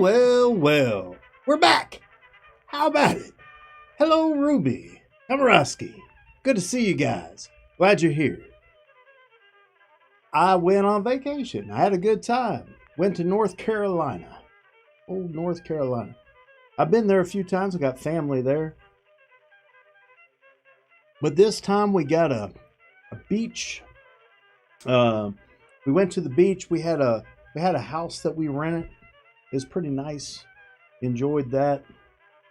Well. We're back. How about it? Hello, Ruby. Kamarowski. Good to see you guys. Glad you're here. I went on vacation. I had a good time. Went to North Carolina. Old North Carolina. I've been there a few times. I got family there. But this time we got a beach. We went to the beach. We had a house that we rented. It was pretty nice. Enjoyed that.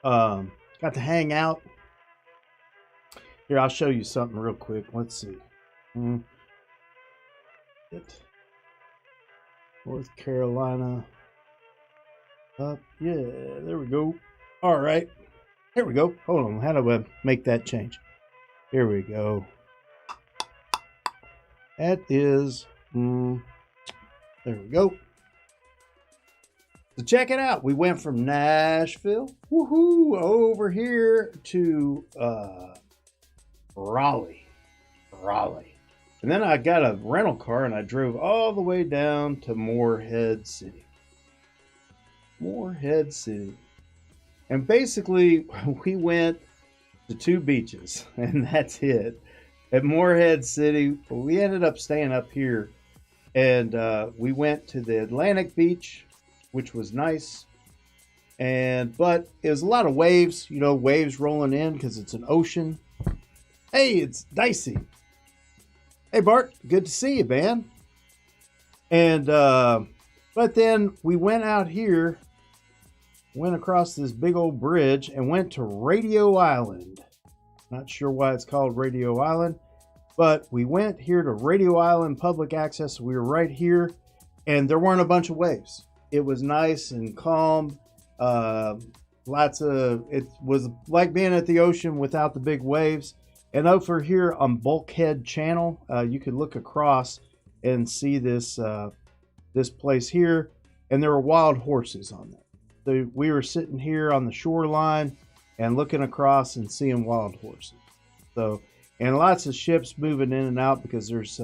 Got to hang out. Here, I'll show you something real quick. Let's see. North Carolina. Yeah, there we go. All right. Here we go. Hold on. How do I make that change? Here we go. That is, there we go. So check it out. We went from Nashville, over here to Raleigh. And then I got a rental car and I drove all the way down to Morehead City. And basically, we went to 2 beaches, and that's it. At Morehead City, we ended up staying up here, and we went to the Atlantic Beach, which was nice. But it was a lot of waves, waves rolling in because it's an ocean. Hey, it's Dicey. Hey, Bart, good to see you, man. And but then we went out here, went across this big old bridge, and went to Radio Island. Not sure why it's called Radio Island, but we went here to Radio Island Public Access. We were right here, and there weren't a bunch of waves. It was nice and calm. It was like being at the ocean without the big waves. And over here on Bulkhead Channel, you could look across and see this place here, and there were wild horses on there. So we were sitting here on the shoreline and looking across and seeing wild horses. So, and lots of ships moving in and out because there's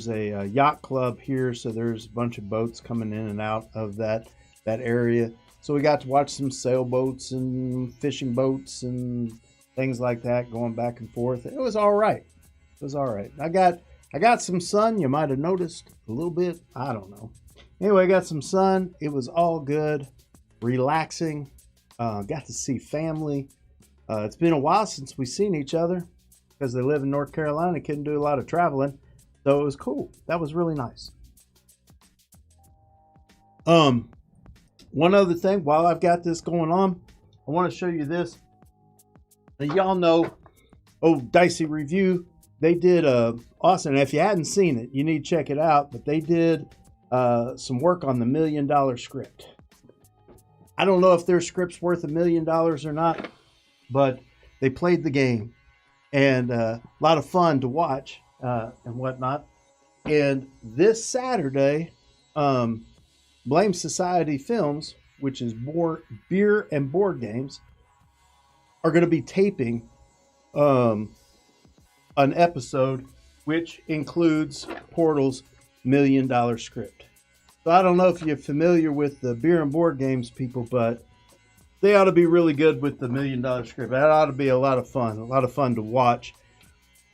a yacht club here, so there's a bunch of boats coming in and out of that area. So we got to watch some sailboats and fishing boats and things like that going back and forth. It was all right. I got some sun. You might have noticed a little bit. I don't know. Anyway, I got some sun. It was all good, relaxing. Got to see family. It's been a while since we've seen each other because they live in North Carolina. Couldn't do a lot of traveling. So it was cool. That was really nice. One other thing, while I've got this going on, I want to show you this. Now, y'all know, Dicey Review, they did awesome. And if you hadn't seen it, you need to check it out. But they did some work on the $1 Million script. I don't know if their script's worth $1 million or not, but they played the game. And a lot of fun to watch and whatnot. And this Saturday, Blame Society Films, which is beer and board games, are going to be taping an episode which includes Portal's $1 Million script. So I don't know if you're familiar with the beer and board games people, but they ought to be really good with the $1 Million script. That ought to be a lot of fun to watch.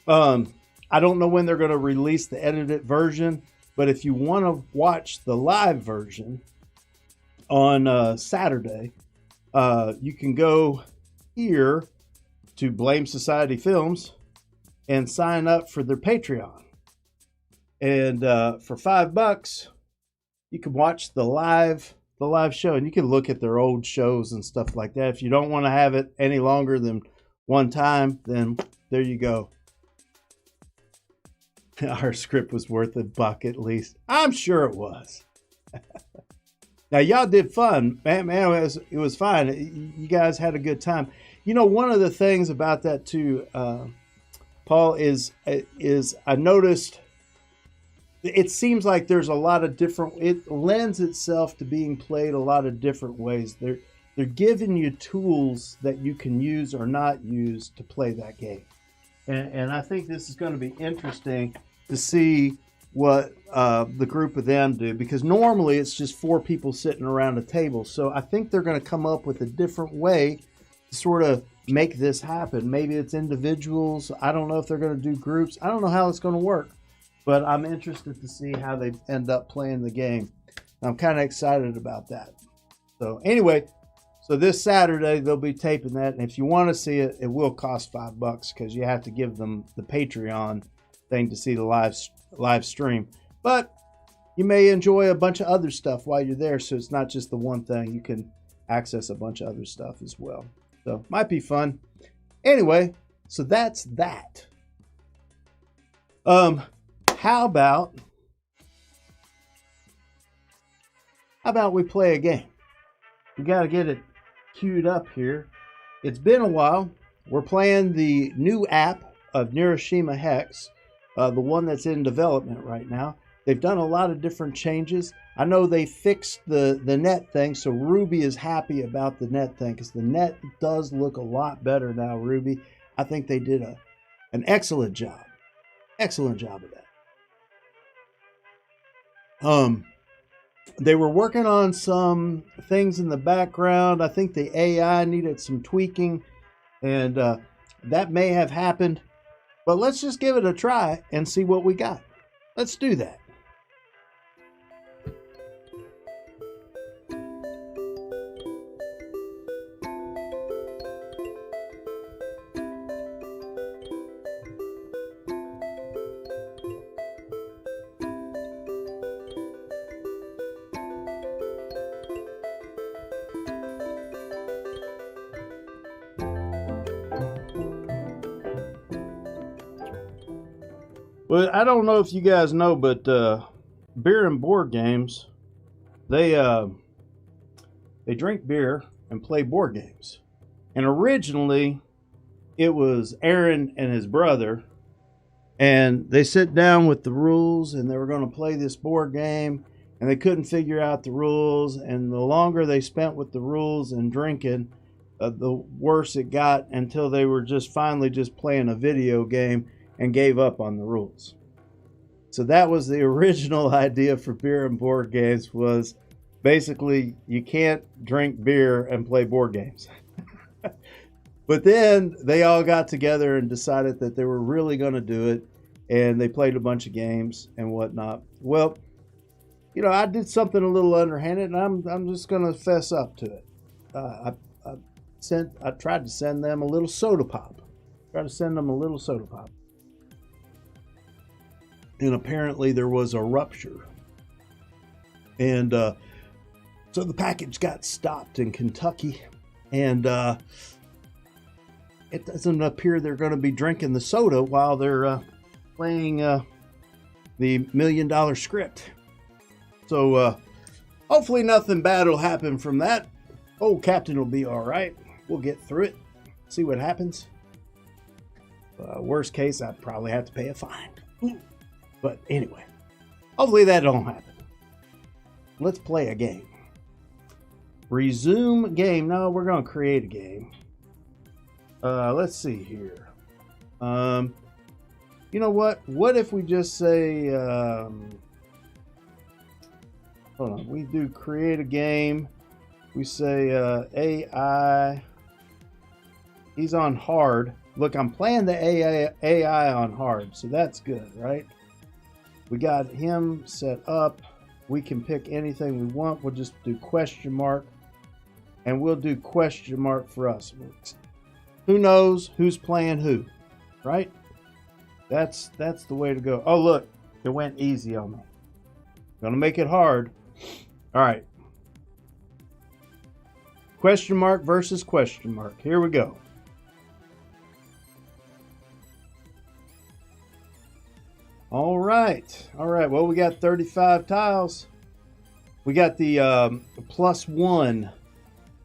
I don't know when they're going to release the edited version, but if you want to watch the live version on Saturday, you can go here to Blame Society Films and sign up for their Patreon. And for $5, you can watch the live show, and you can look at their old shows and stuff like that. If you don't want to have it any longer than one time, then there you go. Our script was worth $1 at least. I'm sure it was. Now, y'all did fun. Man, it was fine. You guys had a good time. One of the things about that too, Paul, is I noticed it seems like there's a lot of different, it lends itself to being played a lot of different ways. They're giving you tools that you can use or not use to play that game. And I think this is going to be interesting to see what the group of them do, because normally it's just 4 people sitting around a table. So I think they're going to come up with a different way to sort of make this happen. Maybe it's individuals. I don't know if they're going to do groups. I don't know how it's going to work, but I'm interested to see how they end up playing the game. I'm kind of excited about that. So anyway, so this Saturday they'll be taping that, and if you want to see it, it will cost $5 because you have to give them the Patreon thing to see the live stream. But you may enjoy a bunch of other stuff while you're there, so it's not just the one thing. You can access a bunch of other stuff as well. So might be fun. Anyway, so that's that. How about we play a game? We got to get it queued up here. It's been a while. We're playing the new app of Neuroshima Hex, the one that's in development right now. They've done a lot of different changes. I know they fixed the net thing, so Ruby is happy about the net thing because the net does look a lot better now, Ruby. I think they did an excellent job. Excellent job of that. They were working on some things in the background. I think the AI needed some tweaking, and that may have happened. But let's just give it a try and see what we got. Let's do that. Well, I don't know if you guys know, but beer and board games, they drink beer and play board games. And originally, it was Aaron and his brother, and they sit down with the rules, and they were going to play this board game, and they couldn't figure out the rules. And the longer they spent with the rules and drinking, the worse it got, until they were just finally just playing a video game and gave up on the rules. So that was the original idea for beer and board games, was basically you can't drink beer and play board games. But then they all got together and decided that they were really going to do it, and they played a bunch of games and whatnot. Well, you know, I did something a little underhanded, and I'm just going to fess up to it. I tried to send them a little soda pop. And apparently there was a rupture. And so the package got stopped in Kentucky. And it doesn't appear they're going to be drinking the soda while they're playing the $1 million script. So hopefully nothing bad will happen from that. Old Captain will be all right. We'll get through it. See what happens. Worst case, I'd probably have to pay a fine. But anyway, hopefully that don't happen. Let's play a game. Resume game. No, we're going to create a game. Let's see here. You know what? What if we just say, hold on. We do create a game. We say AI. He's on hard. Look, I'm playing the AI on hard, so that's good, right? We got him set up. We can pick anything we want. We'll just do question mark, and we'll do question mark for us. Who knows who's playing who, right? That's the way to go. Oh, look, it went easy on me. Gonna make it hard. All right. Question mark versus question mark. Here we go. All right. Well, we got 35 tiles. We got the +1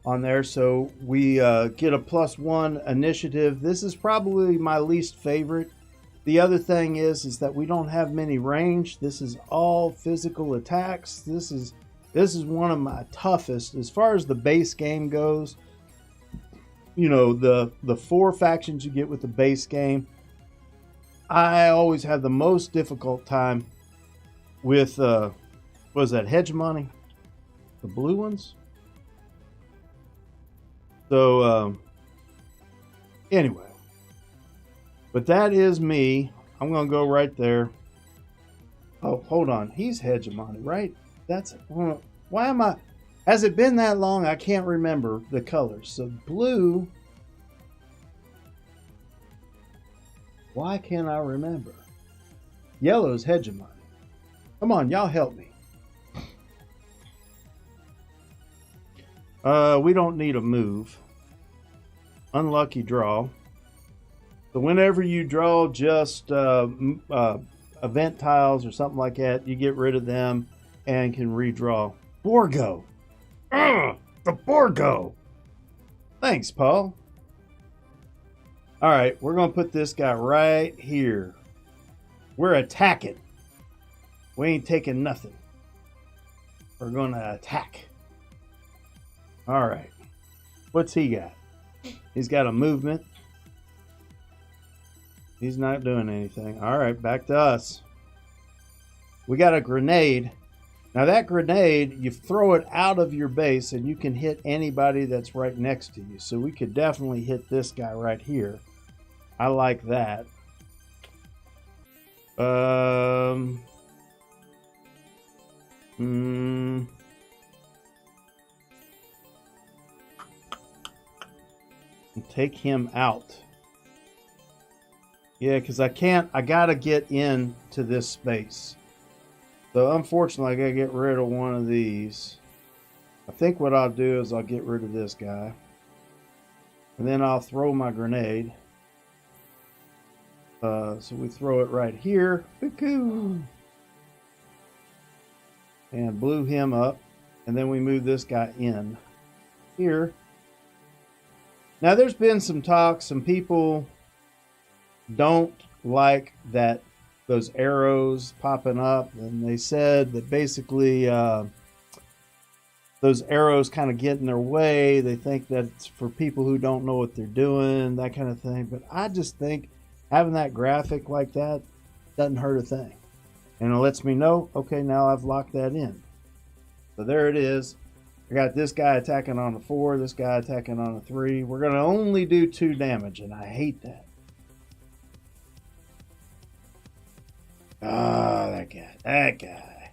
on there, so we get a +1 initiative. This is probably my least favorite. The other thing is that we don't have many range. This is all physical attacks. This is one of my toughest as far as the base game goes. You know, the 4 factions you get with the base game, I always have the most difficult time with what was that, hegemony, the blue ones. So anyway, but that is me. I'm gonna go right there. Oh, hold on, he's hegemony, right? That's why am I? Has it been that long? I can't remember the colors. So blue. Why can't I remember? Yellow's hegemony. Come on, y'all help me. We don't need a move. Unlucky draw. So whenever you draw just event tiles or something like that, you get rid of them and can redraw. Borgo. Ugh, the Borgo. Thanks, Paul. All right, we're going to put this guy right here. We're attacking. We ain't taking nothing. We're going to attack. All right. What's he got? He's got a movement. He's not doing anything. All right, back to us. We got a grenade. Now that grenade, you throw it out of your base and you can hit anybody that's right next to you. So we could definitely hit this guy right here. I like that. Take him out. Yeah, because I gotta get into this space. So unfortunately, I gotta get rid of one of these. I think what I'll do is I'll get rid of this guy. And then I'll throw my grenade. So we throw it right here. And blew him up. And then we move this guy in here. Now there's been some talk, some people don't like that those arrows popping up, and they said that basically those arrows kind of get in their way. They think that it's for people who don't know what they're doing, that kind of thing. But I just think having that graphic like that doesn't hurt a thing. And it lets me know, okay, now I've locked that in. So there it is. I got this guy attacking on a 4, this guy attacking on a 3. We're going to only do 2 damage, and I hate that. Ah, that guy.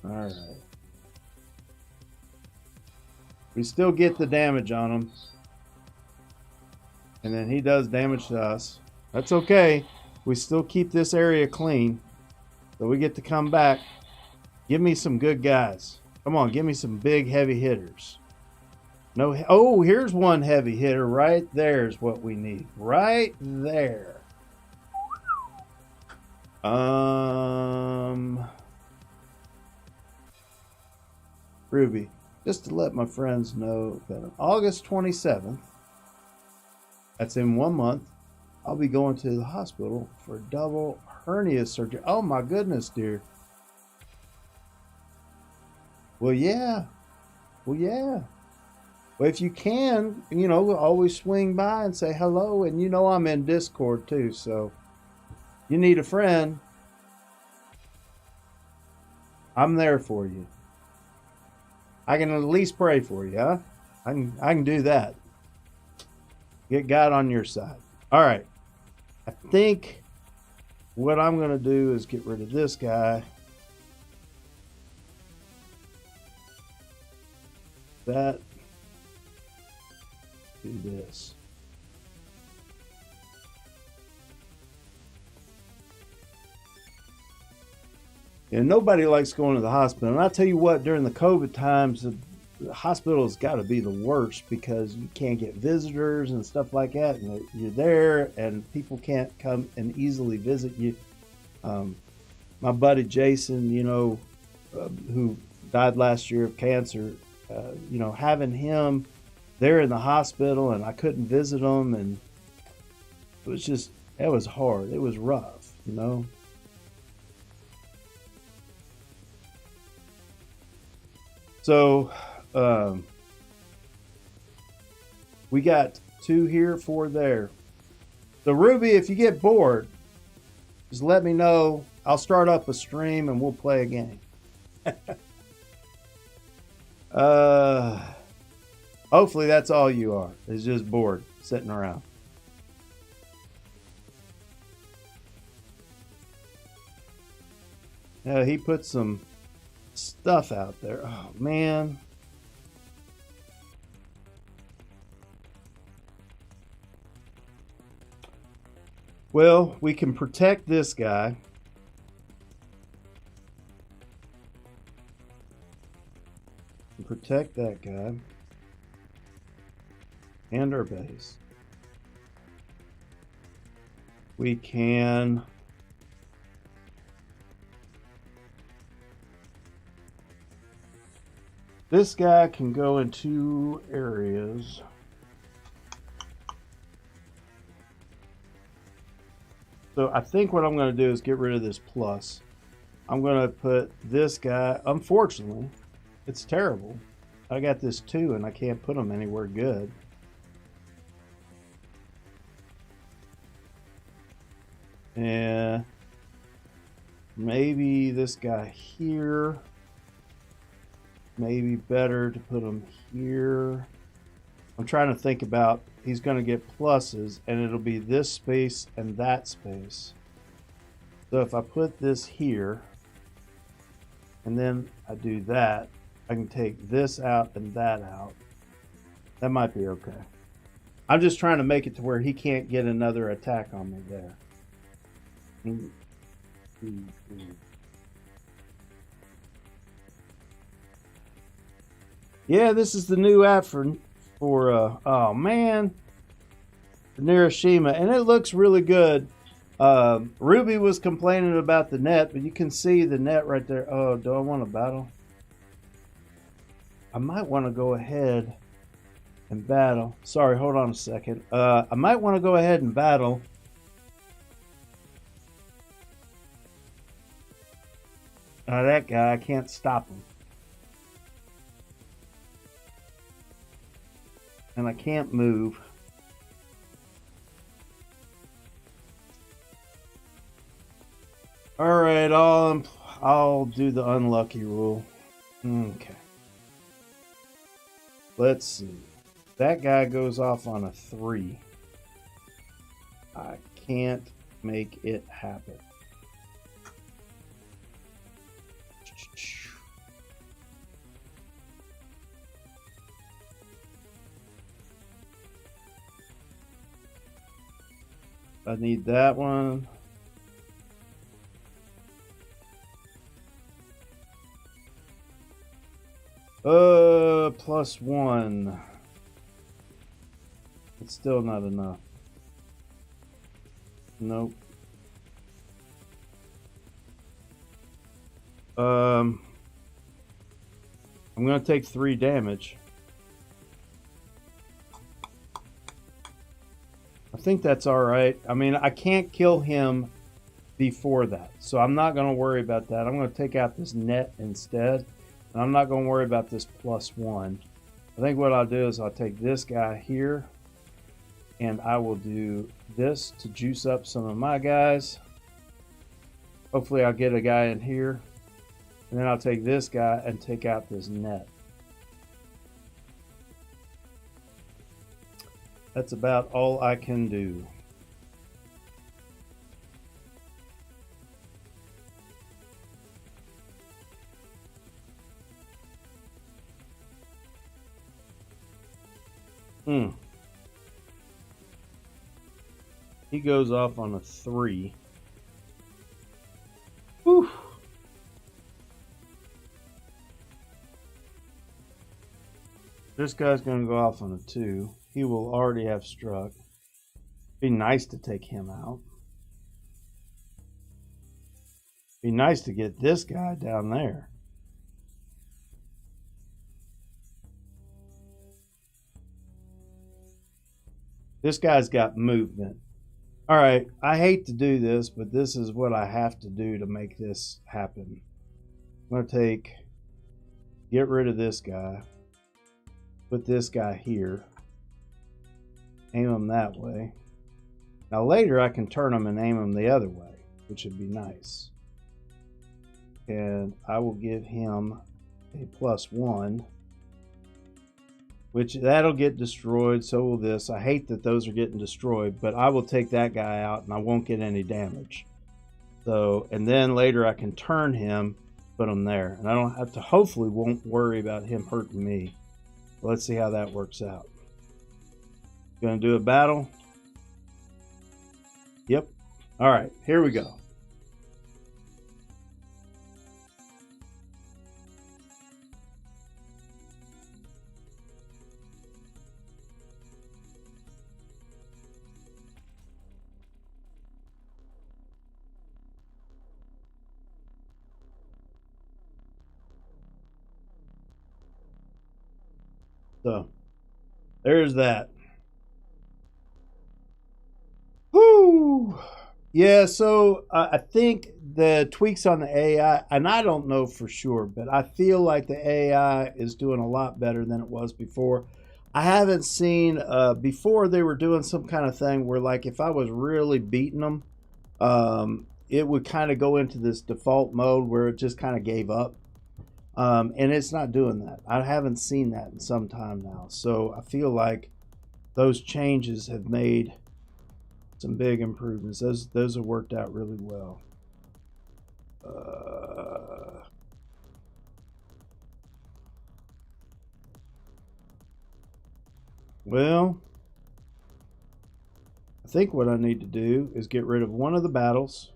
All right. We still get the damage on him. And then he does damage to us. That's okay. We still keep this area clean. So we get to come back. Give me some good guys. Come on, give me some big heavy hitters. No, oh, here's one heavy hitter right there is what we need. Right there. Ruby, just to let my friends know that on August 27th, that's in 1 month, I'll be going to the hospital for double hernia surgery. Oh my goodness, dear. Well, yeah. Well, if you can, always swing by and say hello. And I'm in Discord too, so you need a friend, I'm there for you. I can at least pray for you, huh? I can do that. Get God on your side. All right. I think what I'm going to do is get rid of this guy. That. Do this. And nobody likes going to the hospital. And I tell you what, during the COVID times, the hospital has got to be the worst because you can't get visitors and stuff like that. And you're there and people can't come and easily visit you. My buddy Jason, who died last year of cancer, having him there in the hospital and I couldn't visit him, and it was hard. It was rough, So, we got 2 here, 4 there. So Ruby, if you get bored, just let me know. I'll start up a stream and we'll play a game. Hopefully that's all you are. It's just bored, sitting around. Yeah, he put some stuff out there. Oh, man. Well, we can protect this guy. Protect that guy. And our base. We can... This guy can go in 2 areas. So I think what I'm going to do is get rid of this plus. I'm going to put this guy, unfortunately, it's terrible. I got this 2 and I can't put him anywhere good. And maybe this guy here. Maybe better to put him here. I'm trying to think about, he's going to get pluses and it'll be this space and that space. So if I put this here and then I do that, I can take this out and that out. That might be okay. I'm just trying to make it to where he can't get another attack on me there. Yeah, this is the new app for oh man, Neuroshima, and it looks really good. Ruby was complaining about the net, but you can see the net right there. Oh, do I want to battle? I might want to go ahead and battle. Sorry, hold on a second. I might want to go ahead and battle. That guy, I can't stop him. And I can't move. All right, I'll do the unlucky rule. Okay. Let's see. That guy goes off on a 3. I can't make it happen. I need that one. +1. It's still not enough. Nope. I'm gonna take 3 damage. I think that's all right. I mean, I can't kill him before that, so I'm not going to worry about that. I'm going to take out this net instead, and I'm not going to worry about this +1. I think what I'll do is I'll take this guy here, and I will do this to juice up some of my guys. Hopefully I'll get a guy in here, and then I'll take this guy and take out this net. That's about all I can do. He goes off on a 3. Whew. This guy's going to go off on a 2. He will already have struck. Be nice to take him out. Be nice to get this guy down there. This guy's got movement. All right, I hate to do this, but this is what I have to do to make this happen. I'm going to get rid of this guy. Put this guy here. Aim him that way. Now later I can turn him and aim him the other way, which would be nice. And I will give him a +1, which that'll get destroyed. So will this. I hate that those are getting destroyed, but I will take that guy out and I won't get any damage. So, and then later I can turn him, put him there, and I don't have to, hopefully won't worry about him hurting me. Let's see how that works out. Gonna do a battle. Yep. All right, here we go. So there's that. Whoo! Yeah, so I think the tweaks on the AI, and I don't know for sure, but I feel like the AI is doing a lot better than it was before. I haven't seen, before they were doing some kind of thing where, like, if I was really beating them, it would kind of go into this default mode where it just kind of gave up. And it's not doing that. I haven't seen that in some time now. So I feel like those changes have made some big improvements. Those have worked out really well. Well, I think what I need to do is get rid of one of the battles.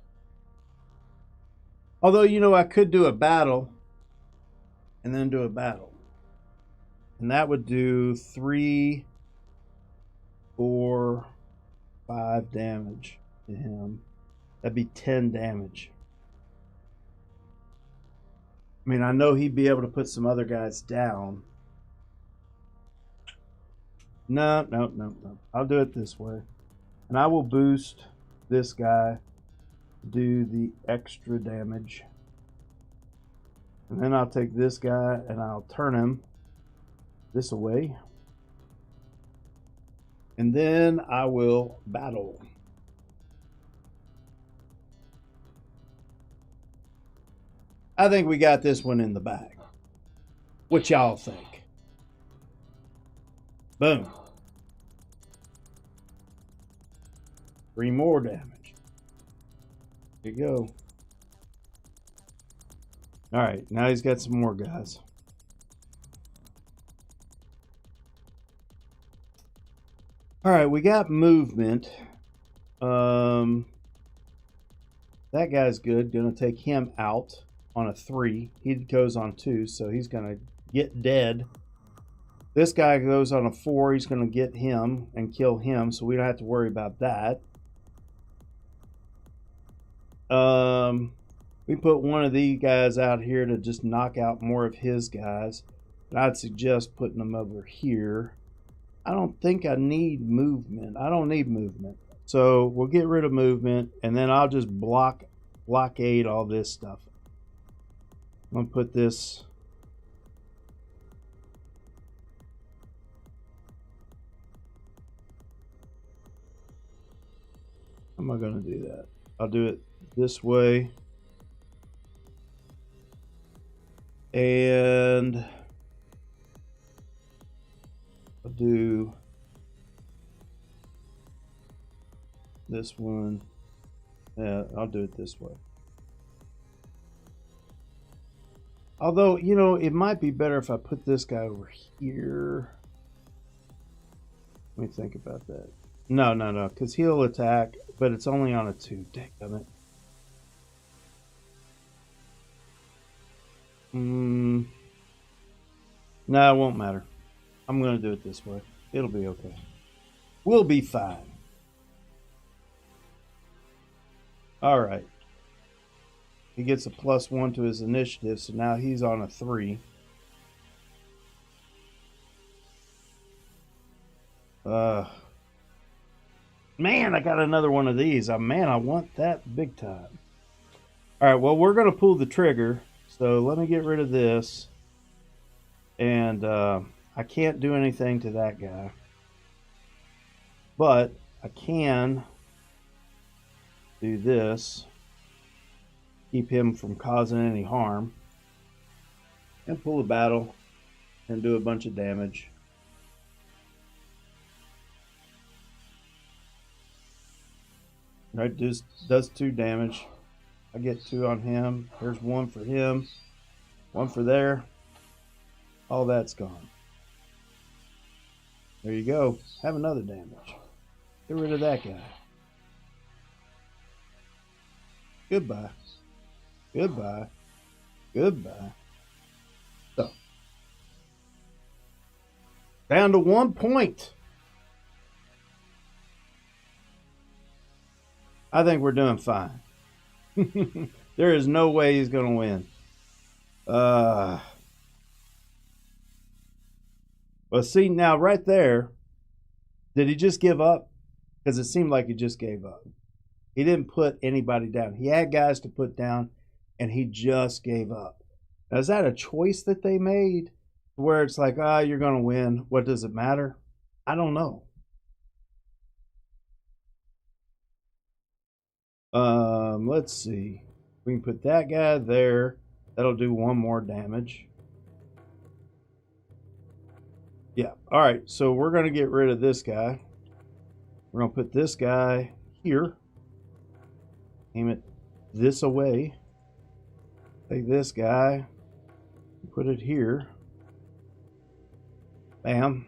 Although, you know, I could do a battle and then do a battle. And that would do 3, 4, 5 damage to him. That'd be 10 damage. I mean, I know he'd be able to put some other guys down. No. I'll do it this way. And I will boost this guy to do the extra damage. And then I'll take this guy and I'll turn him this way. And then I will battle. I think we got this one in the bag. What y'all think? Boom. 3 more damage. There you go. All right, now he's got some more guys. All right, we got movement. That guy's good. Gonna take him out on a 3. He goes on 2, so he's gonna get dead. This guy goes on a 4. He's gonna get him and kill him, so we don't have to worry about that. We put one of these guys out here to just knock out more of his guys. And I'd suggest putting them over here. I don't think I need movement. I don't need movement. So we'll get rid of movement, and then I'll just blockade all this stuff. I'm going to put this. How am I going to do that? I'll do it this way. And I'll do this one. Yeah, I'll do it this way. Although, you know, it might be better if I put this guy over here. Let me think about that. No, because he'll attack, but it's only on a 2. Damn it. No, it won't matter. I'm going to do it this way. It'll be okay. We'll be fine. All right. He gets a +1 to his initiative, so now he's on a 3. Man, I got another one of these. Man, I want that big time. All right, well, we're going to pull the trigger. So let me get rid of this. And I can't do anything to that guy. But I can do this. keep him from causing any harm, and pull a battle and do a bunch of damage. Right, just does 2 damage. I get 2 on him. There's 1 for him, 1 for there. All that's gone. There you go. Have another damage. Get rid of that guy. Goodbye. Goodbye. Goodbye. So, down to 1 point. I think we're doing fine. There is no way he's going to win. Well, see, now right there, did he just give up? Because it seemed like he just gave up. He didn't put anybody down. He had guys to put down, and he just gave up. Now, is that a choice that they made where it's like, you're going to win. What does it matter? I don't know. Let's see. We can put that guy there. That'll do 1 more damage. Yeah. All right. So we're going to get rid of this guy. We're going to put this guy here. Aim it this away. Take this guy. Put it here. Bam.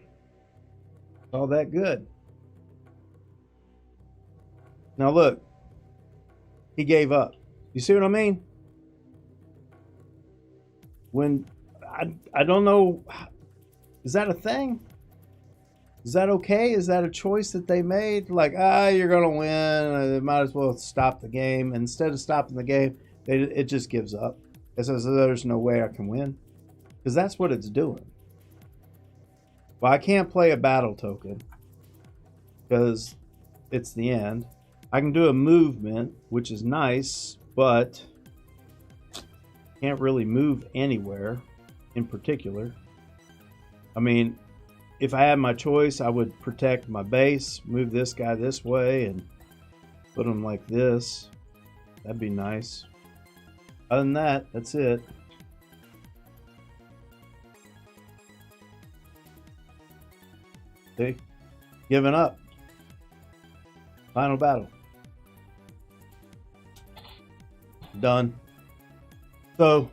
All that good. Now look. He gave up. You see what I mean? When I don't know, is that a thing? Is that okay? Is that a choice that they made? Like, you're gonna win. They might as well stop the game. Instead of stopping the game, it just gives up. It says there's no way I can win, because that's what it's doing. Well, I can't play a battle token because it's the end. I can do a movement, which is nice, but can't really move anywhere in particular. I mean, if I had my choice, I would protect my base, move this guy this way, and put him like this. That'd be nice. Other than that, that's it. See? Giving up. Final battle. Done. So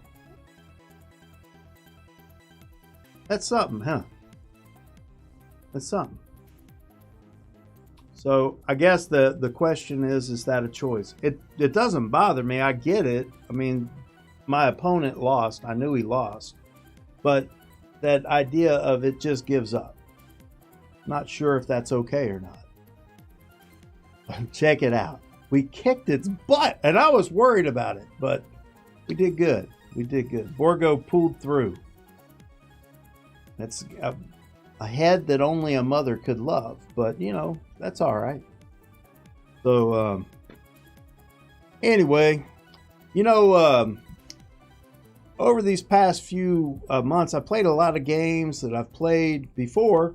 that's something, huh? That's something. So I guess the question is that a choice? It doesn't bother me. I get it. I mean, my opponent lost. I knew he lost. But that idea of it just gives up. Not sure if that's okay or not. Check it out. We kicked its butt, and I was worried about it, but we did good. We did good. Borgo pulled through. That's a head that only a mother could love, but, you know, that's all right. So, anyway, you know, over these past few months, I played a lot of games that I've played before.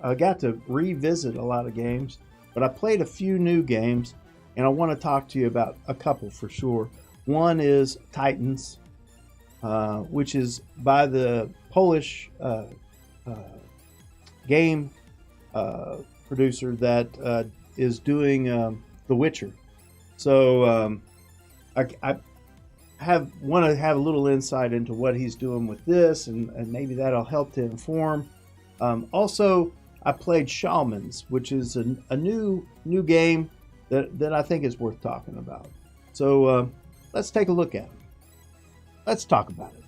I got to revisit a lot of games, but I played a few new games. And I want to talk to you about a couple for sure. One is Titans, which is by the Polish game producer that is doing The Witcher. So I want to have a little insight into what he's doing with this, and maybe that'll help to inform. Also, I played Shamans, which is a new game that I think is worth talking about. So let's take a look at it. Let's talk about it.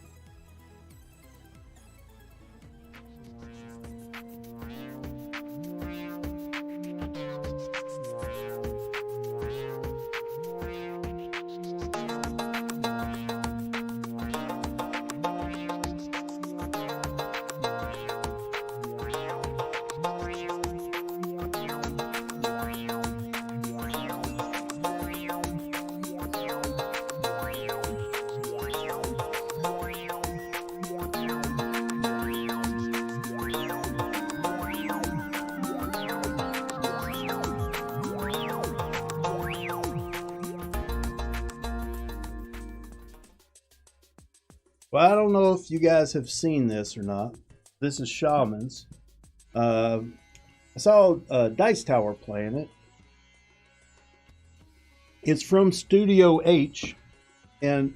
Well, I don't know if you guys have seen this or not. This is Shamans. I saw Dice Tower playing it. It's from Studio H, and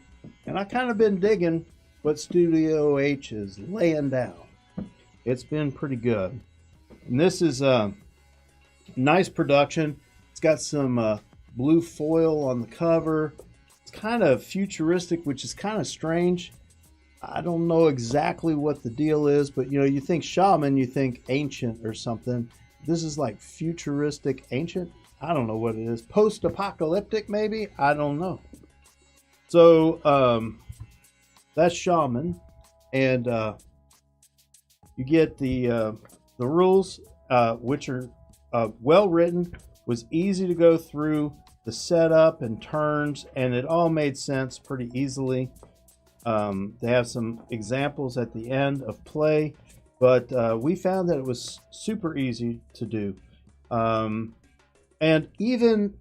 I kind of been digging what Studio H is laying down. It's been pretty good. And this is a nice production. It's got some blue foil on the cover. It's kind of futuristic, which is kind of strange. I don't know exactly what the deal is, but you know, you think shaman, you think ancient or something. This is like futuristic ancient. I don't know what it is. Post-apocalyptic, maybe? I don't know. So that's shaman, and you get the rules, which are well written. Was easy to go through the setup and turns, and it all made sense pretty easily. They have some examples at the end of play, but we found that it was super easy to do. And even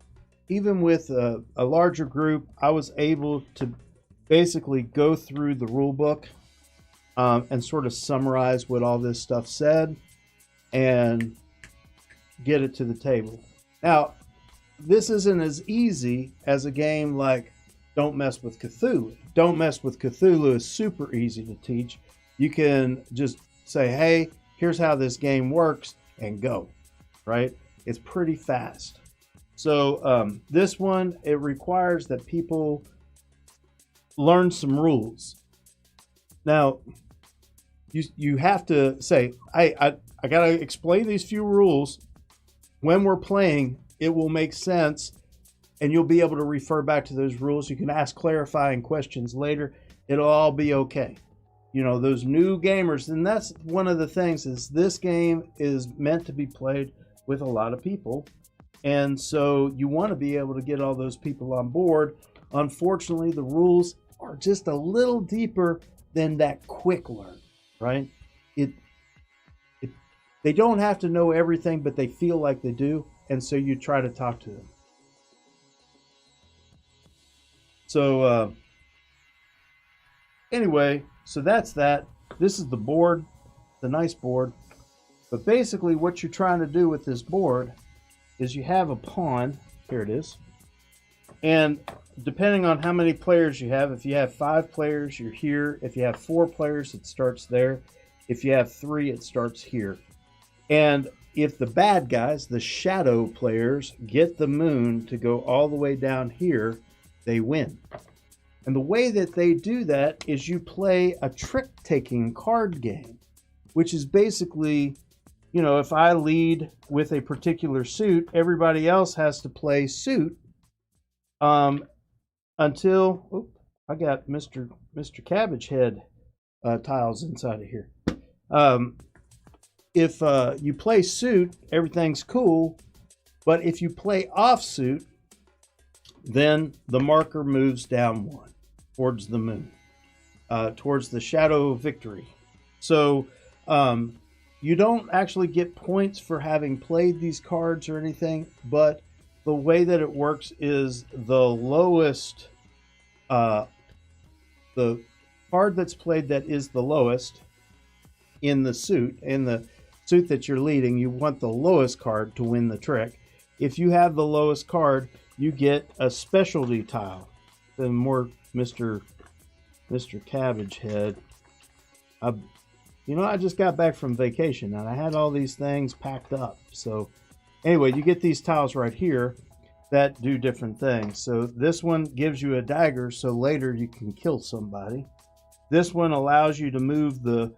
with a larger group, I was able to basically go through the rule book and sort of summarize what all this stuff said and get it to the table. Now, this isn't as easy as a game like Don't Mess with Cthulhu. Don't Mess with Cthulhu is super easy to teach. You can just say, hey, here's how this game works, and go, right? It's pretty fast. So this one, it requires that people learn some rules. Now, you have to say, I got to explain these few rules. When we're playing, it will make sense, and you'll be able to refer back to those rules. You can ask clarifying questions later. It'll all be okay. You know, those new gamers, and that's one of the things, is this game is meant to be played with a lot of people. And so you want to be able to get all those people on board. Unfortunately, the rules are just a little deeper than that quick learn, right? They don't have to know everything, but they feel like they do. And so you try to talk to them. So anyway, so that's that. This is the board, the nice board. But basically what you're trying to do with this board is you have a pawn. Here it is. And depending on how many players you have, if you have 5 players, you're here. If you have 4 players, it starts there. If you have 3, it starts here. And if the bad guys, the shadow players, get the moon to go all the way down here, they win. And the way that they do that is you play a trick-taking card game, which is basically, you know, if I lead with a particular suit, everybody else has to play suit until I got Mr. Cabbage Head tiles inside of here. If you play suit, everything's cool, but if you play offsuit, then the marker moves down 1 towards the moon, towards the shadow of victory. So you don't actually get points for having played these cards or anything, but the way that it works is the lowest, the card that's played that is the lowest in the suit that you're leading, you want the lowest card to win the trick. If you have the lowest card, you get a specialty tile. The more Mr. Cabbage Head. You know, I just got back from vacation and I had all these things packed up. So anyway, you get these tiles right here that do different things. So this one gives you a dagger, so later you can kill somebody. This one allows you to move the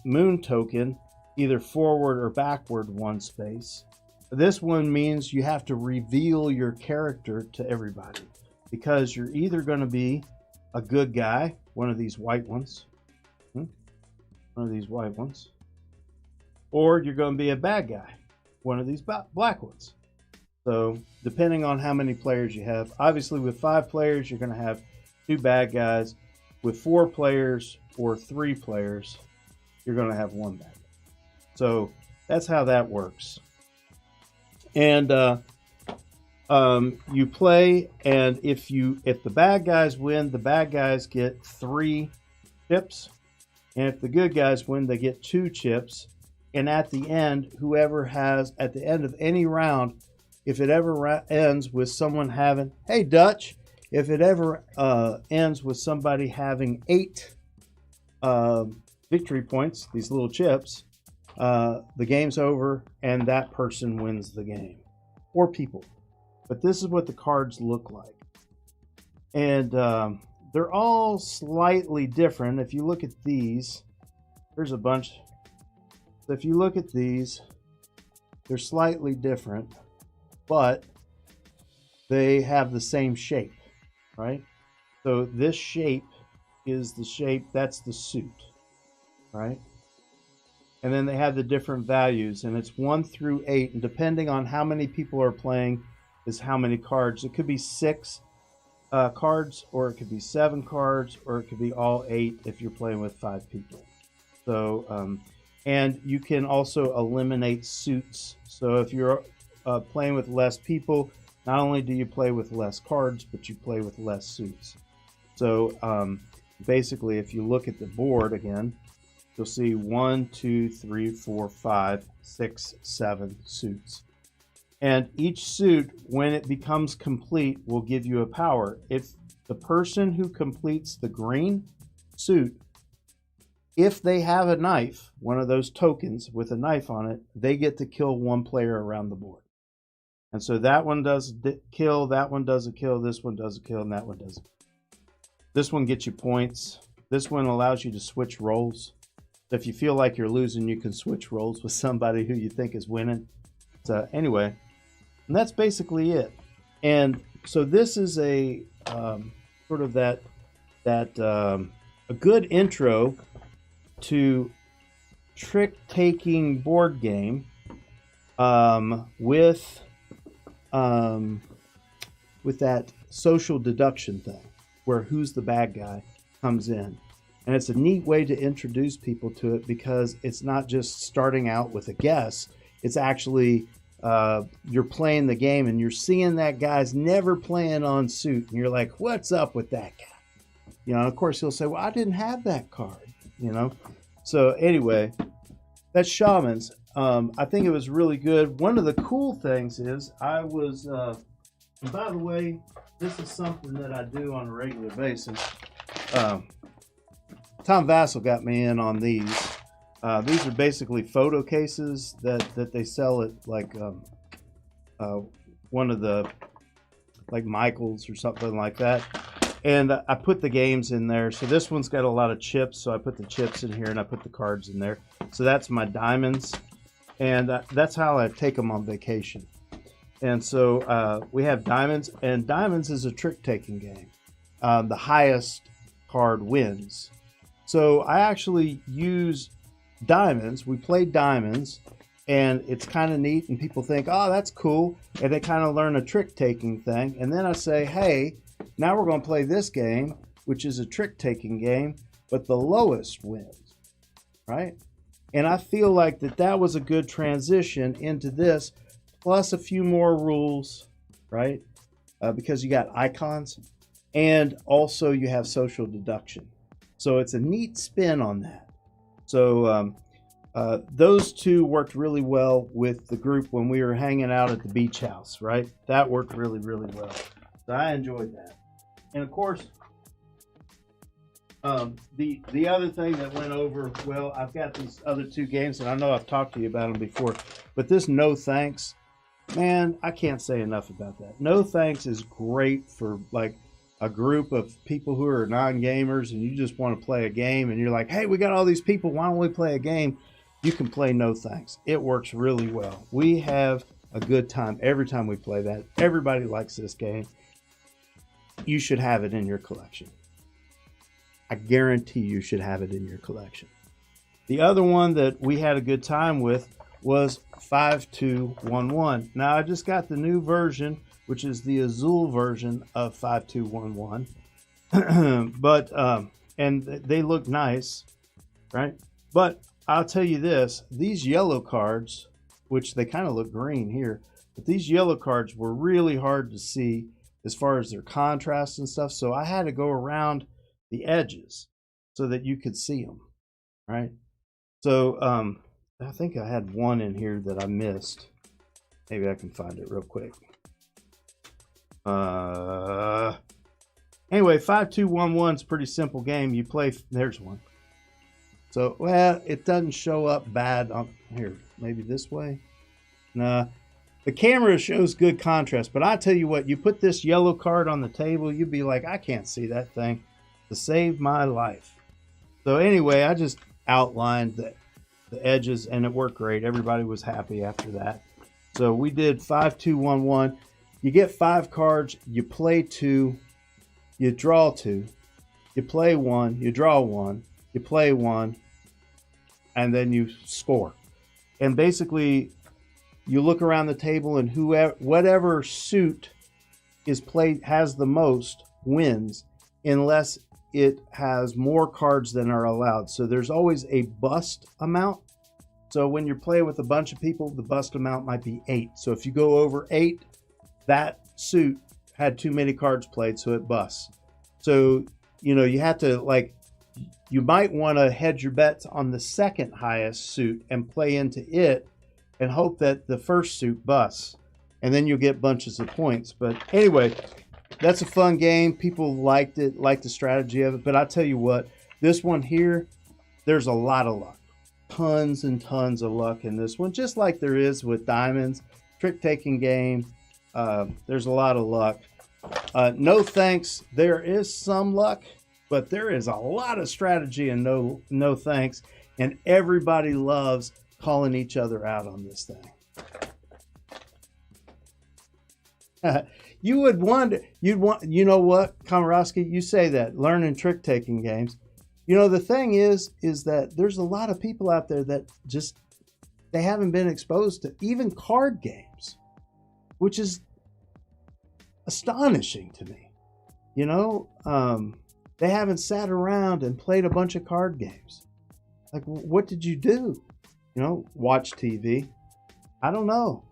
moon token either forward or backward 1 space. This one means you have to reveal your character to everybody, because you're either going to be a good guy, one of these white ones, or you're going to be a bad guy, one of these black ones. So depending on how many players you have, obviously with 5 players, you're going to have 2 bad guys. With 4 players or 3 players, you're going to have 1 bad guy. So that's how that works. And you play, and if the bad guys win, the bad guys get 3 chips, and if the good guys win, they get 2 chips. And at the end, at the end of any round, if it ever ends with someone having, hey Dutch, if it ever ends with somebody having 8 victory points, these little chips, the game's over and that person wins the game, or people. But this is what the cards look like, and they're all slightly different. If you look at these, there's a bunch. So if you look at these, they're slightly different, but they have the same shape, right? So this shape is the shape, that's the suit, right? And then they have the different values, and it's 1 through 8, and depending on how many people are playing is how many cards. It could be 6 cards, or it could be 7 cards, or it could be all 8 if you're playing with 5 people. So, and you can also eliminate suits. So if you're playing with less people, not only do you play with less cards, but you play with less suits. So basically, if you look at the board again, you'll see 1, 2, 3, 4, 5, 6, 7 suits. And each suit, when it becomes complete, will give you a power. If the person who completes the green suit, if they have a knife, one of those tokens with a knife on it, they get to kill 1 player around the board. And so that one does kill, that one does a kill, this one does a kill, and that one doesn't. This one gets you points. This one allows you to switch roles. If you feel like you're losing, you can switch roles with somebody who you think is winning. So anyway, and that's basically it. And so this is a sort of a good intro to trick-taking board game with that social deduction thing, where who's the bad guy comes in. And it's a neat way to introduce people to it, because it's not just starting out with a guess. It's actually you're playing the game and you're seeing that guy's never playing on suit, and you're like, what's up with that guy? You know, of course he'll say, well, I didn't have that card, you know. So anyway, that's Shamans. I think it was really good. One of the cool things is I was, and by the way, this is something that I do on a regular basis. Tom Vassell got me in on these. These are basically photo cases that they sell at like one of the, like Michael's or something like that. And I put the games in there. So this one's got a lot of chips, so I put the chips in here and I put the cards in there. So that's my diamonds, and that's how I take them on vacation. And so we have diamonds, and diamonds is a trick-taking game. The highest card wins. So I actually use diamonds. We play diamonds, and it's kind of neat, and people think, oh, that's cool, and they kind of learn a trick-taking thing. And then I say, hey, now we're going to play this game, which is a trick-taking game, but the lowest wins, right? And I feel like that was a good transition into this, plus a few more rules, right? Because you got icons, and also you have social deduction. So it's a neat spin on that. So those two worked really well with the group when we were hanging out at the beach house, right? That worked really, really well. So I enjoyed that. And of course, the other thing that went over well, I've got these other 2 games, and I know I've talked to you about them before, but this No Thanks, man, I can't say enough about that. No Thanks is great for like a group of people who are non-gamers, and you just want to play a game, and you're like, hey, we got all these people, why don't we play a game? You can play No Thanks. It works really well. We have a good time every time we play that. Everybody likes this game. You should have it in your collection. I guarantee you should have it in your collection. The other one that we had a good time with was 5211. Now I just got the new version, which is the Azul version of 5211. But and they look nice, right? But I'll tell you this, these yellow cards, which they kind of look green here, But these yellow cards were really hard to see as far as their contrast and stuff. So I had to go around the edges so that you could see them, right? So I think I had one in here that I missed. Maybe I can find it real quick. Anyway, 5-2-1-1 is a pretty simple game. You play, there's one. So, well, it doesn't show up bad on here. Maybe this way. Nah, the camera shows good contrast, but I tell you what, you put this yellow card on the table, you'd be like, I can't see that thing to save my life. So anyway, I just outlined the edges and it worked great. Everybody was happy after that. So we did 5-2-1-1. You get 5 cards, you play 2, you draw 2, you play 1, you draw 1, you play 1, and then you score. And basically, you look around the table and whatever suit is played has the most wins, unless it has more cards than are allowed. So there's always a bust amount. So when you're playing with a bunch of people, the bust amount might be 8. So if you go over 8, that suit had too many cards played, so it busts. So, you know, you have to, like, you might want to hedge your bets on the second highest suit and play into it and hope that the first suit busts. And then you'll get bunches of points. But anyway, that's a fun game. People liked it, liked the strategy of it. But I tell you what, this one here, there's a lot of luck. Tons and tons of luck in this one, just like there is with diamonds. Trick-taking game. There's a lot of luck. No thanks. There is some luck, but there is a lot of strategy and no thanks. And everybody loves calling each other out on this thing. You know what, Komorowski, you say that, learning trick-taking games. You know, the thing is that there's a lot of people out there that just, they haven't been exposed to even card games, which is astonishing to me. You know, they haven't sat around and played a bunch of card games. Like, what did you do? You know, watch TV? I don't know.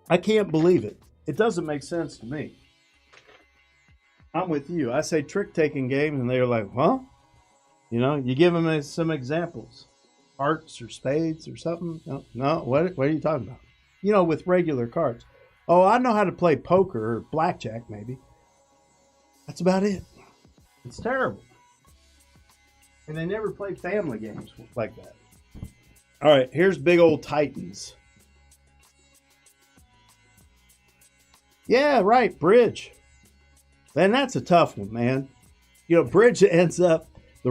I can't believe it. It doesn't make sense to me. I'm with you. I say trick-taking games, and they're like, huh? You know, you give them some examples. Hearts or spades or something. No, what are you talking about? You know, with regular cards. Oh, I know how to play poker or blackjack, maybe. That's about it. It's terrible. And they never play family games like that. All right, here's big old Titans. Yeah, right, bridge. Man, that's a tough one, man. You know, the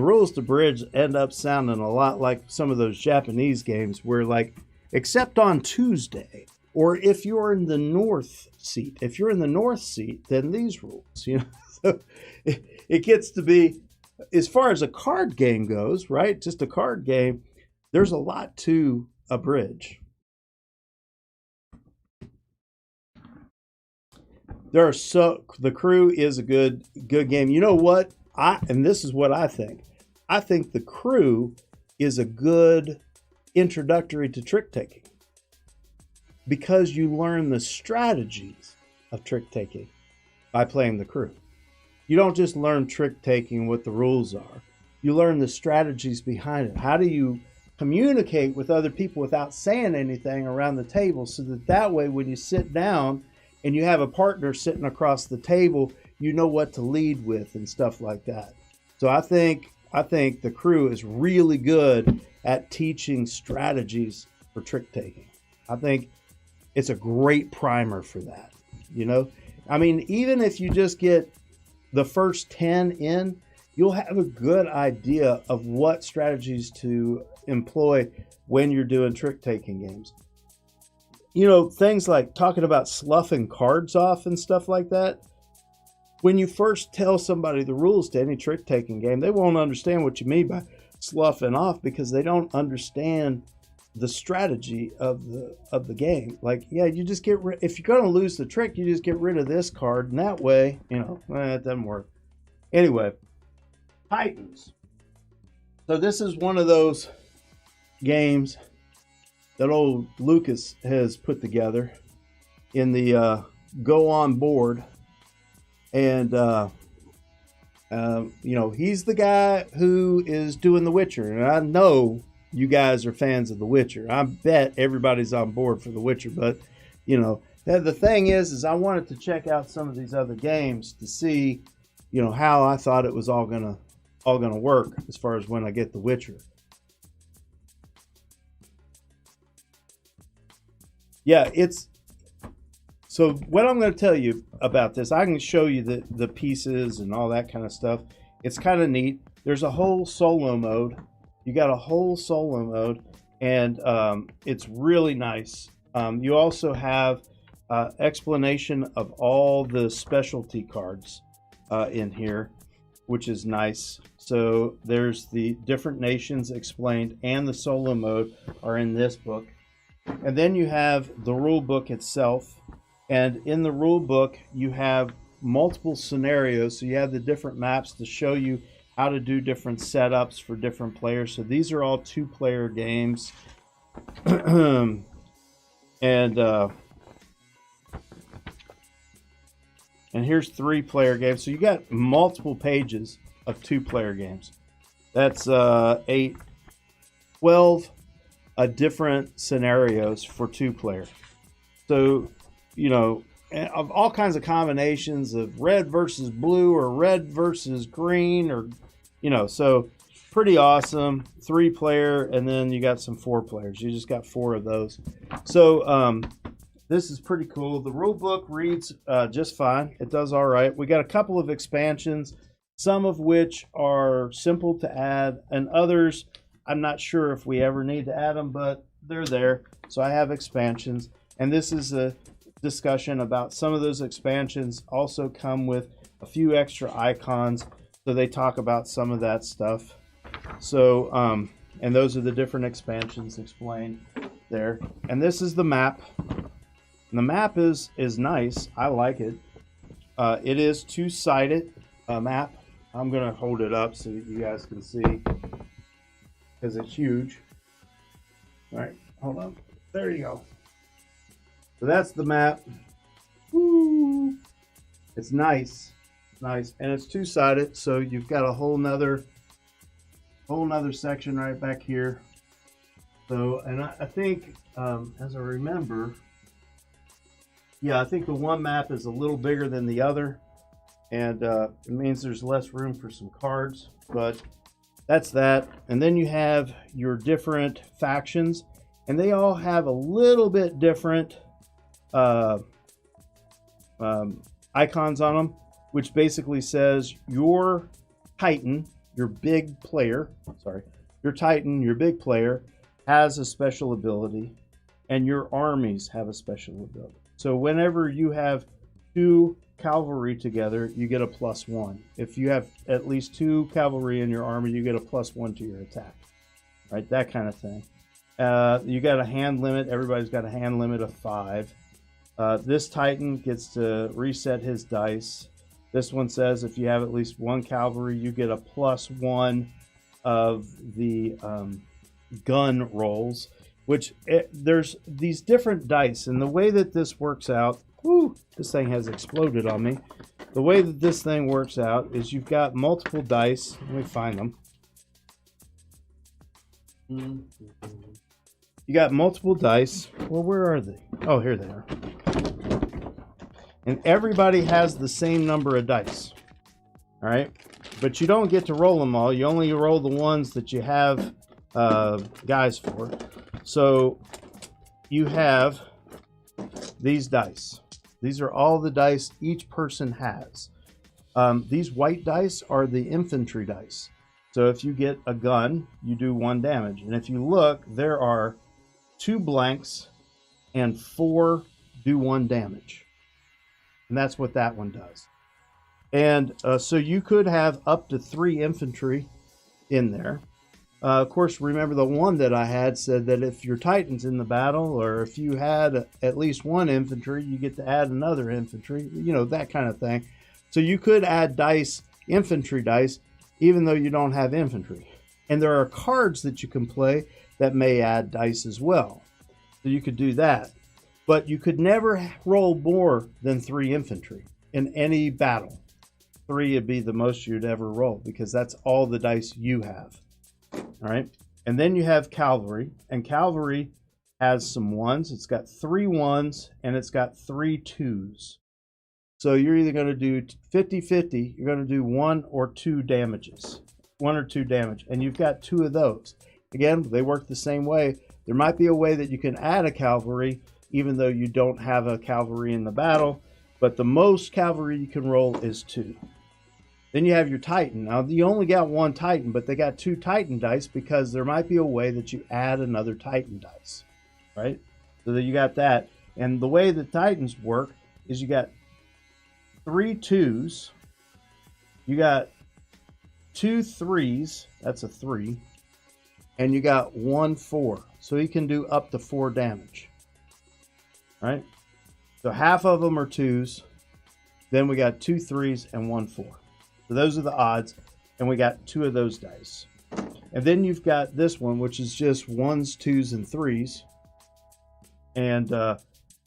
rules to bridge end up sounding a lot like some of those Japanese games where, like, except on Tuesday, or if you're in the north seat. If you're in the north seat, then these rules, you know. So it gets to be, as far as a card game goes, right? Just a card game, there's a lot to a bridge. The Crew is a good game. You know what? And this is what I think. I think The Crew is a good introductory to trick-taking because you learn the strategies of trick-taking by playing The Crew. You don't just learn trick-taking, what the rules are. You learn the strategies behind it. How do you communicate with other people without saying anything around the table, so that way when you sit down and you have a partner sitting across the table, you know what to lead with and stuff like that. So I think The Crew is really good at teaching strategies for trick-taking. I think it's a great primer for that. You know, I mean, even if you just get the first 10 in, you'll have a good idea of what strategies to employ when you're doing trick-taking games. You know, things like talking about sloughing cards off and stuff like that. When you first tell somebody the rules to any trick-taking game, they won't understand what you mean by sloughing off because they don't understand the strategy of the game. Like, yeah, you just get rid, if you're going to lose the trick, you just get rid of this card, and that way, you know, it doesn't work. Anyway, Titans. So this is one of those games that old Lucas has put together in the Go On board. And, he's the guy who is doing The Witcher. And I know you guys are fans of The Witcher. I bet everybody's on board for The Witcher. But, the thing is I wanted to check out some of these other games to see, how I thought it was all gonna work as far as when I get The Witcher. Yeah, so what I'm going to tell you about this, I can show you the pieces and all that kind of stuff. It's kind of neat. There's a whole solo mode. You got a whole solo mode, and it's really nice. You also have explanation of all the specialty cards in here, which is nice. So there's the different nations explained, and the solo mode are in this book. And then you have the rule book itself. And in the rule book, you have multiple scenarios. So you have the different maps to show you how to do different setups for different players. So these are all 2-player games. And here's 3-player games. So you got multiple pages of 2-player games. That's 12 different scenarios for 2-player. So, of all kinds of combinations of red versus blue or red versus green, or, so pretty awesome. 3-player, and then you got some 4-players. You just got 4 of those. So this is pretty cool. The rule book reads just fine. It does all right. We got a couple of expansions, some of which are simple to add, and others I'm not sure if we ever need to add them, but they're there. So I have expansions, and this is a discussion about some of those expansions also come with a few extra icons. So they talk about some of that stuff. So, and those are the different expansions explained there. And this is the map. And the map is nice. I like it. It is 2-sided map. I'm going to hold it up so you guys can see, because it's huge. All right, hold on. There you go. So that's the map. Woo! It's nice. Nice. And it's 2-sided, so you've got a whole nother section right back here. So, and I think, as I remember, yeah, I think the one map is a little bigger than the other, and it means there's less room for some cards, but that's that. And then you have your different factions, and they all have a little bit different icons on them, which basically says your Titan, your big player, your Titan, your big player, has a special ability, and your armies have a special ability. So whenever you have 2 cavalry together, you get a +1. If you have at least 2 cavalry in your army, you get a +1 to your attack. Right, that kind of thing. You got a hand limit. Everybody's got a hand limit of 5. This Titan gets to reset his dice. This one says if you have at least 1 cavalry, you get a +1 of the gun rolls, which there's these different dice. And the way that this works out, whoo, this thing has exploded on me. The way that this thing works out is you've got multiple dice. Let me find them. You got multiple dice. Well, where are they? Oh, here they are. And everybody has the same number of dice. All right. But you don't get to roll them all. You only roll the ones that you have guys for. So you have these dice. These are all the dice each person has. These white dice are the infantry dice. So if you get a gun, you do 1 damage. And if you look, there are 2 blanks and 4 do 1 damage. And that's what that one does. And so you could have up to 3 infantry in there. Of course, remember the one that I had said that if your Titan's in the battle, or if you had at least 1 infantry, you get to add another infantry, that kind of thing. So you could add dice, infantry dice, even though you don't have infantry. And there are cards that you can play that may add dice as well. So you could do that. But you could never roll more than 3 infantry in any battle. 3 would be the most you'd ever roll because that's all the dice you have. All right. And then you have cavalry, and cavalry has some ones. It's got 3 ones and it's got 3 twos. So you're either going to do 50-50, you're going to do 1 or 2 damages. 1 or 2 damage. And you've got 2 of those. Again, they work the same way. There might be a way that you can add a cavalry, even though you don't have a cavalry in the battle. But the most cavalry you can roll is 2. Then you have your Titan. Now, you only got 1 Titan, but they got 2 Titan dice because there might be a way that you add another Titan dice, right? So that you got that. And the way the Titans work is you got 3 twos, you got 2 threes, that's a 3, and you got 1 4. So you can do up to 4 damage, right? So half of them are 2s. Then we got 2 threes and 1 4. So those are the odds, and we got 2 of those dice. And then you've got this one, which is just 1s, 2s, and 3s. And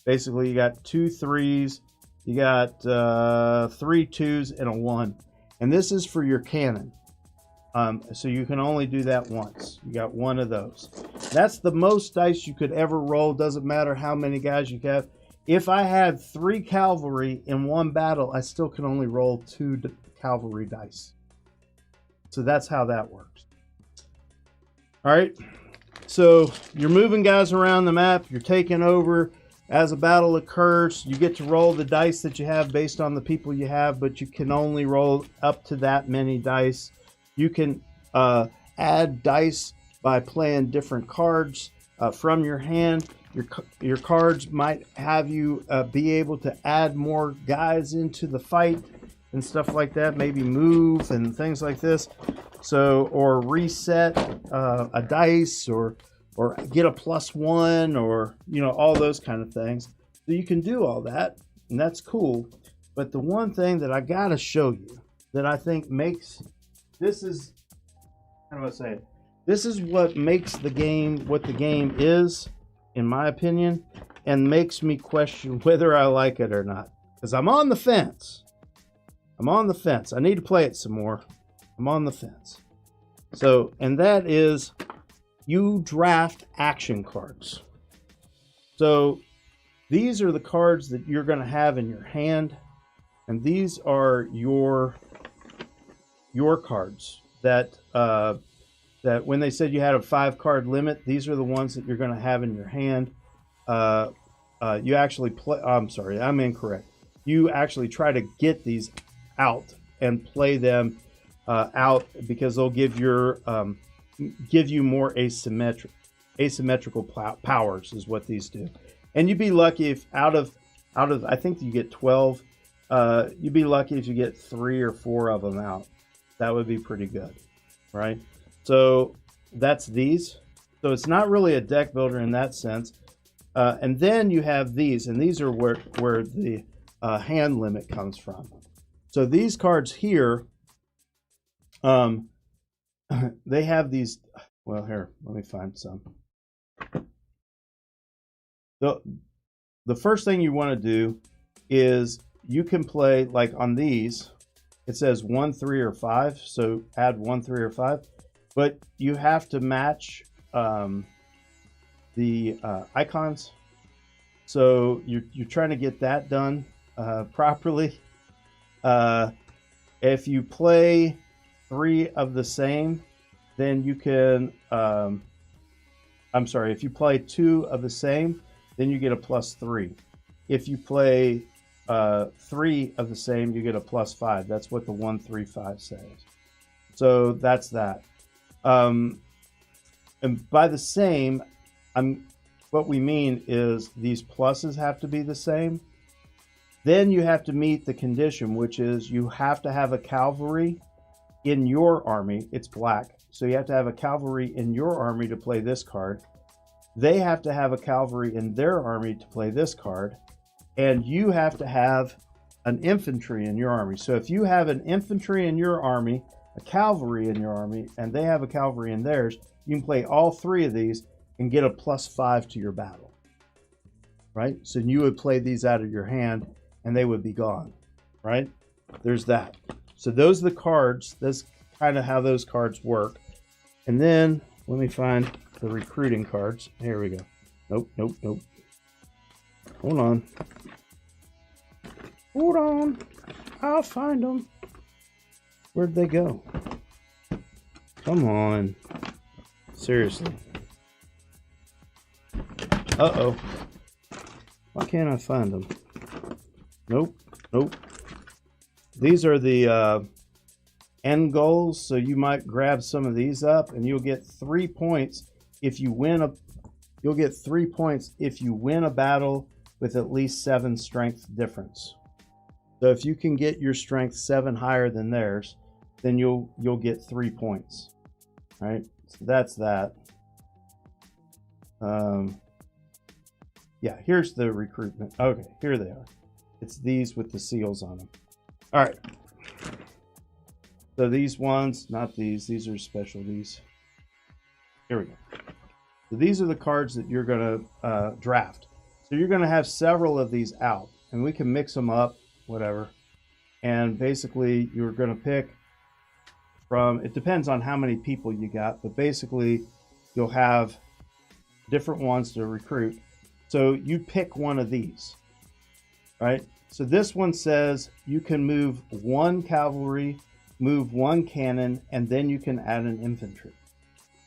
basically you got 2 3s, you got 3 2s, and a 1. And this is for your cannon. So you can only do that once. You got 1 of those. That's the most dice you could ever roll. Doesn't matter how many guys you have. If I had 3 cavalry in one battle, I still can only roll 2 cavalry dice. So that's how that works. All right. So you're moving guys around the map. You're taking over. As a battle occurs, you get to roll the dice that you have based on the people you have, but you can only roll up to that many dice. You can add dice by playing different cards from your hand. Your cards might have you be able to add more guys into the fight and stuff like that. Maybe move and things like this. So, or reset a dice, or get a +1, or all those kind of things. So you can do all that, and that's cool. But the one thing that I gotta show you that I think makes this is, how do I say it? This is what makes the game what the game is, in my opinion, and makes me question whether I like it or not. Because I'm on the fence. I'm on the fence. I need to play it some more. I'm on the fence. So, and that is, you draft action cards. So these are the cards that you're going to have in your hand, and these are your cards that that when they said you had a 5-card limit, these are the ones that you're going to have in your hand. You actually play. I'm sorry, I'm incorrect. You actually try to get these out and play them out, because they'll give you more asymmetrical powers is what these do. And you'd be lucky if out of I think you get 12. You'd be lucky if you get 3 or 4 of them out. That would be pretty good, right? So that's these. So it's not really a deck builder in that sense. And then you have these, and these are where the hand limit comes from. So these cards here, they have these. Well, here, let me find some. The first thing you want to do is you can play, like on these, it says 1, 3, or 5. So add 1, 3, or 5. But you have to match the icons. So you're trying to get that done properly. If you play 3 of the same, then you can, I'm sorry, if you play 2 of the same, then you get a +3. If you play 3 of the same, you get a +5. That's what the 1, 3, 5 says. So that's that. And by the same, what we mean is these pluses have to be the same. Then you have to meet the condition, which is you have to have a cavalry in your army. It's black. So you have to have a cavalry in your army to play this card. They have to have a cavalry in their army to play this card. And you have to have an infantry in your army. So if you have an infantry in your army, a cavalry in your army, and they have a cavalry in theirs, you can play all 3 of these and get a +5 to your battle. right? So you would play these out of your hand and they would be gone, right? There's that. So those are the cards. That's kind of how those cards work. And then let me find the recruiting cards. Here we go. Nope, nope, nope. Hold on. Hold on. I'll find them. Where'd they go? Come on. Seriously. Uh-oh. Why can't I find them? Nope. Nope. These are the end goals, so you might grab some of these up and you'll get 3 points if you win a battle with at least 7 strength difference. So if you can get your strength 7 higher than theirs, then you'll get 3 points. All right? So that's that. Yeah, here's the recruitment. Okay, here they are. It's these with the seals on them. All right. So these ones, not these. These are specialties. Here we go. So these are the cards that you're going to draft. So you're going to have several of these out, and we can mix them up, whatever. And basically, you're going to pick from, it depends on how many people you got, but basically, you'll have different ones to recruit. So you pick one of these, right? So this one says you can move 1 cavalry, move 1 cannon, and then you can add an infantry.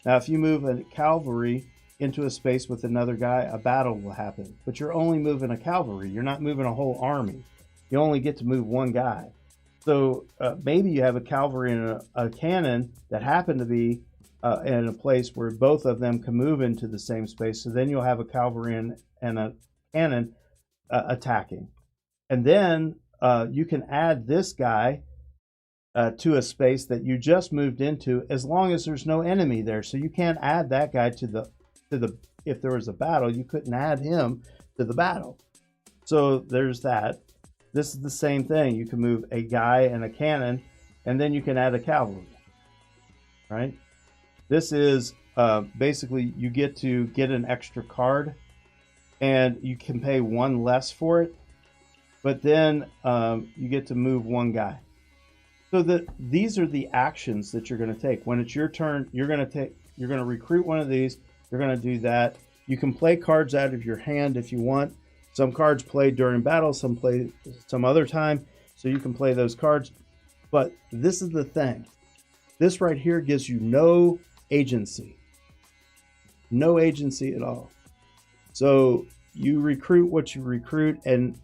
Now, if you move a cavalry into a space with another guy, a battle will happen. But you're only moving a cavalry. You're not moving a whole army. You only get to move 1 guy. So maybe you have a cavalry and a cannon that happen to be in a place where both of them can move into the same space. So then you'll have a cavalry and a cannon attacking. And then you can add this guy to a space that you just moved into, as long as there's no enemy there. So you can't add that guy to the if there was a battle, you couldn't add him to the battle. So there's that. This is the same thing. You can move a guy and a cannon, and then you can add a cavalry, right? This is basically you get to get an extra card, and you can pay 1 less for it, but then you get to move 1 guy. So these are the actions that you're going to take. When it's your turn, you're going to recruit one of these. You're going to do that. You can play cards out of your hand if you want. Some cards play during battle, some play some other time, so you can play those cards. But this is the thing. This right here gives you no agency. No agency at all. So you recruit what you recruit, and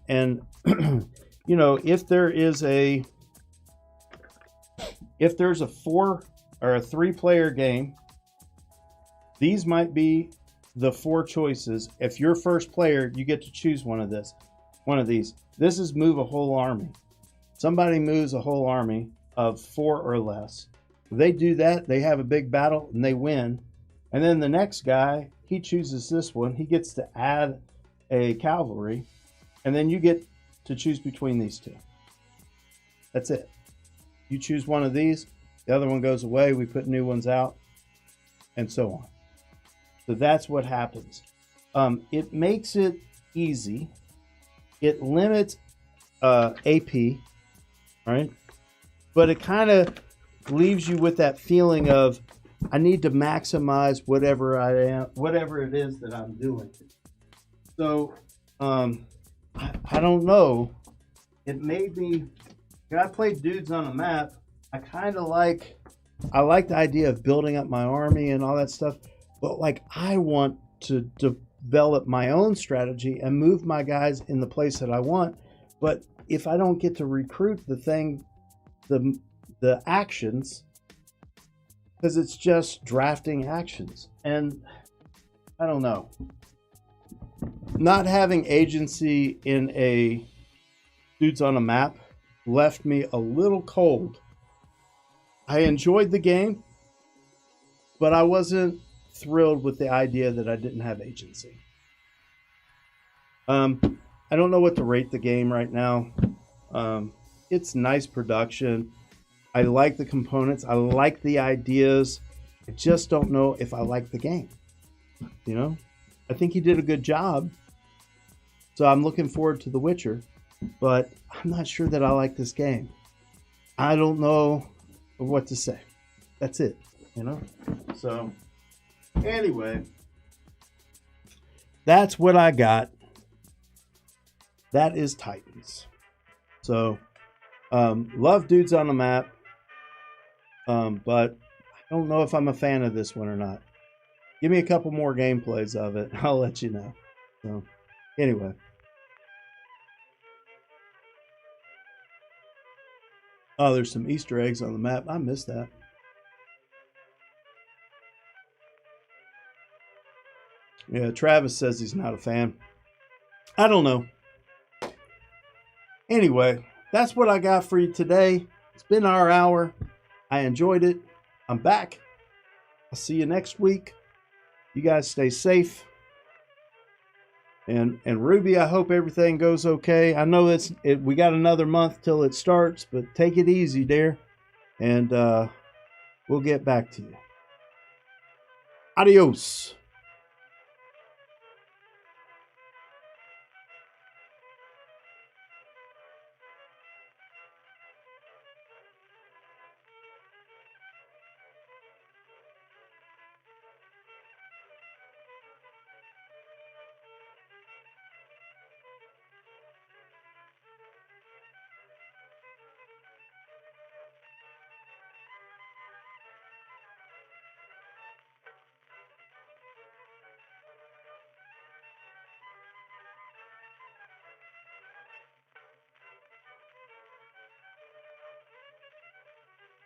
you know, if there's a 4 or a 3-player game, these might be the 4 choices. If you're first player, you get to choose one of these. This is move a whole army. Somebody moves a whole army of 4 or less. If they do that, they have a big battle and they win. And then the next guy, he chooses this one. He gets to add a cavalry, and then you get to choose between these 2. That's it. You choose one of these, the other one goes away, we put new ones out, and so on. So that's what happens. It makes it easy. It limits AP, right? But it kind of leaves you with that feeling of, I need to maximize whatever it is that I'm doing. So I don't know. It made me, when I played Dudes on a Map, I like the idea of building up my army and all that stuff. But like, I want to develop my own strategy and move my guys in the place that I want. But if I don't get to recruit the actions, because it's just drafting actions, and I don't know. Not having agency in a Dudes on a Map left me a little cold. I enjoyed the game, but I wasn't thrilled with the idea that I didn't have agency. I don't know what to rate the game right now. It's nice production. I like the components. I like the ideas. I just don't know if I like the game. You know, I think he did a good job, So I'm looking forward to The Witcher, but I'm not sure that I like this game. I don't know what to say. That's it, you know? So, anyway, that's what I got. That is Titans. So, love Dudes on the Map, but I don't know if I'm a fan of this one or not. Give me a couple more gameplays of it. I'll let you know. So, anyway. Oh, there's some Easter eggs on the map. I missed that. Yeah, Travis says he's not a fan. I don't know. Anyway, that's what I got for you today. It's been our hour. I enjoyed it. I'm back. I'll see you next week. You guys stay safe. And Ruby, I hope everything goes okay. I know we got another month till it starts, but take it easy, dear. And we'll get back to you. Adios.